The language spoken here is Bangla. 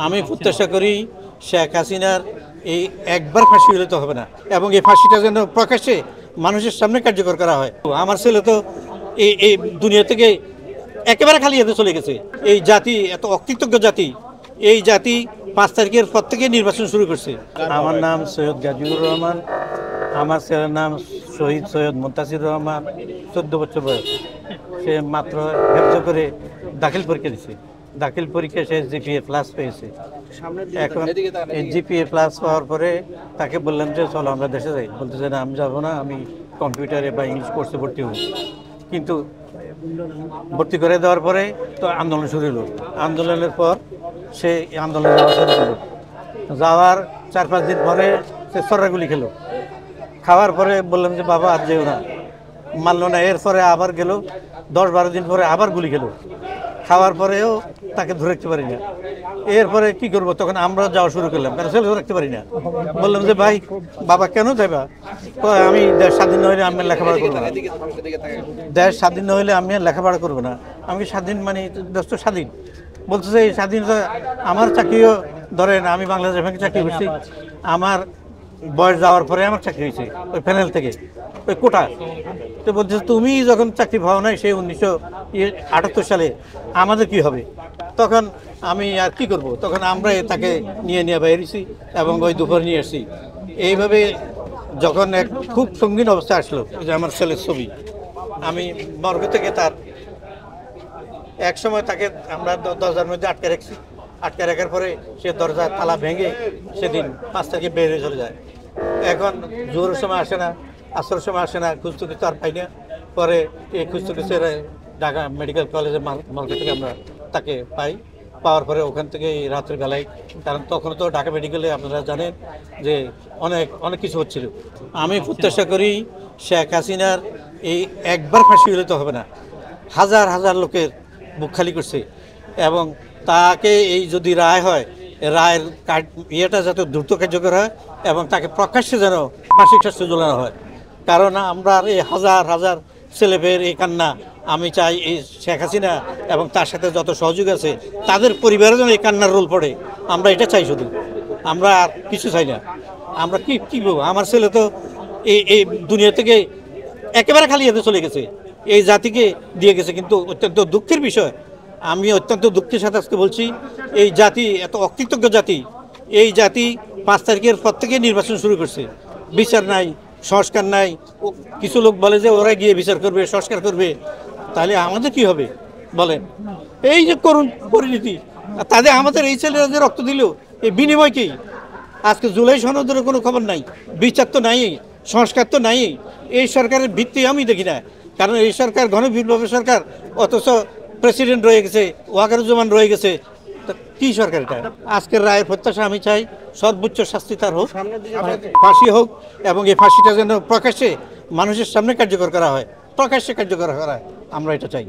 আমি প্রত্যাশা করি শেখ হাসিনার এই একবার ফাঁসি হলে তো হবে না, এবং এই ফাঁসিটা যেন প্রকাশ্যে মানুষের সামনে কার্যকর করা হয়। আমার ছেলে তো এই দুনিয়া থেকে একেবারে খালি হাতে চলে গেছে। এই জাতি এত অকৃতজ্ঞ জাতি, এই জাতি 5 তারিখের পর থেকে নির্বাচন শুরু করছে। আমার নাম সৈয়দ গাজীউর রহমান, আমার ছেলের নাম শহীদ সৈয়দ মুনতাসির রহমান। 14 বছর বয়স। সে মাত্র হেফজ করে দাখিল পরীক্ষা দিছে। দাখিল পরীক্ষায় সে জিপিএ প্লাস পেয়েছে। এখন এই জিপিএ প্লাস পাওয়ার পরে তাকে বললাম যে চলো আমরা দেশে যাই। বলতেছে না, আমি যাবো না, আমি কম্পিউটারে বা ইংলিশ কোর্সে ভর্তি হব। কিন্তু ভর্তি করে দেওয়ার পরে তো আন্দোলন শুরু হলো। আন্দোলনের পর সে আন্দোলনে যাওয়া শুরু করলো। যাওয়ার 4-5 দিন পরে সে সর্রাগুলি খেলো। খাওয়ার পরে বললাম যে বাবা আর যেও না, মানলো না। এরপরে আবার গেল, 10-12 দিন পরে আবার গুলি খেলো। খাওয়ার পরেও তাকে ধরে রাখতে পারি না। এরপরে কি করবো, তখন আমরা যাওয়া শুরু করলাম, কারণ ছেলে ধরে রাখতে পারি না। বললাম যে ভাই বাবা কেন যাইবা? আমি দেশ স্বাধীন না হইলে আমি লেখাপড়া করবো না। দেশ স্বাধীন না হইলে আমি লেখাপড়া করবো না। আমি স্বাধীন মানে দেশ তো স্বাধীন। বলতেছে এই স্বাধীনতা, আমার চাকরিও ধরেন আমি বাংলাদেশ ব্যাংকে চাকরি করছি। আমার বয়স যাওয়ার পরে আমার চাকরি হয়েছে ওই প্যানেল থেকে, ওই কোটা। তো বলছে তুমি যখন চাকরি পাও নাই সেই 1978 সালে, আমাদের কি হবে? তখন আমি আর কি করব, তখন আমরা তাকে নিয়ে বেরিয়েছি এবং ওই দুপুরে নিয়ে এসেছি। এইভাবে যখন এক খুব সঙ্গীন অবস্থা আসলো, যে আমার ছেলের ছবি, আমি মর্গ থেকে তার এক সময় তাকে আমরা দরজার মধ্যে আটকে রাখছি। আটকে রাখার পরে সে দরজার তালা ভেঙে সেদিন 5 তারিখে বের হয়ে চলে যায়। এখন জোরের সময় আসে না, আসরের সময় আসে না, খুঁজতে খুঁজতে আর পাই না। পরে এই খুঁজতে খুঁজতে ঢাকা মেডিকেল কলেজের মার্কেট থেকে আমরা তাকে পাওয়ার পরে ওখান থেকে রাত্রে বেলায়, কারণ তখন তো ঢাকা মেডিকেলে আপনারা জানেন যে অনেক কিছু হচ্ছিল। আমি প্রত্যাশা করি শেখ হাসিনার এই একবার ফাঁসি হলে তো হবে না, হাজার হাজার লোকের বুক খালি করছে। এবং তাকে এই যদি রায় হয়, রায়ের ইয়েটা যাতে দ্রুত কার্যকর হয় এবং তাকে প্রকাশ্যে যেন ফাঁসির শাস্তি ঝোলানো হয়। কারণ আমরা এই হাজার হাজার ছেলেমেয়ের এই কান্না, আমি চাই এই শেখ হাসিনা এবং তার সাথে যত সহযোগী আছে তাদের পরিবারের যেন এই কান্নার রোল পড়ে। আমরা এটা চাই, শুধু আমরা আর কিছু চাই না। আমরা কি বলবো, আমার ছেলে তো এই দুনিয়া থেকে একেবারে খালি হাতে চলে গেছে, এই জাতিকে দিয়ে গেছে। কিন্তু অত্যন্ত দুঃখের বিষয়, আমি অত্যন্ত দুঃখের সাথে আজকে বলছি, এই জাতি এত অকৃতজ্ঞ জাতি, এই জাতি 5 তারিখের পর থেকে নির্বাচন শুরু করছে। বিচার নাই, সংস্কার নাই। কিছু লোক বলে যে ওরা গিয়ে বিচার করবে, সংস্কার করবে। তাহলে আমাদের কি হবে বলেন? এই যে করুণ পরিণতি, তাদের আমাদের এই ছেলেরা যে রক্ত দিল, এই বিনিময় কি? আজকে জুলাই সনদের কোনো খবর নাই, বিচার তো নাই, সংস্কার তো নাই। এই সরকারের ভিত্তি আমি দেখি না, কারণ এই সরকার ঘনবিপ্লবের সরকার, অথচ প্রেসিডেন্ট রয়ে গেছে, ওয়াকারুজ্জামান রয়ে গেছে। কি সরকার এটা? আজকের রায়ের প্রত্যাশা আমি চাই সর্বোচ্চ শাস্তি তার হোক, ফাঁসি হোক, এবং এই ফাঁসিটা যেন প্রকাশ্যে মানুষের সামনে কার্যকর করা হয়, প্রকাশ্যে কার্যকর করা হয়, আমরা এটা চাই।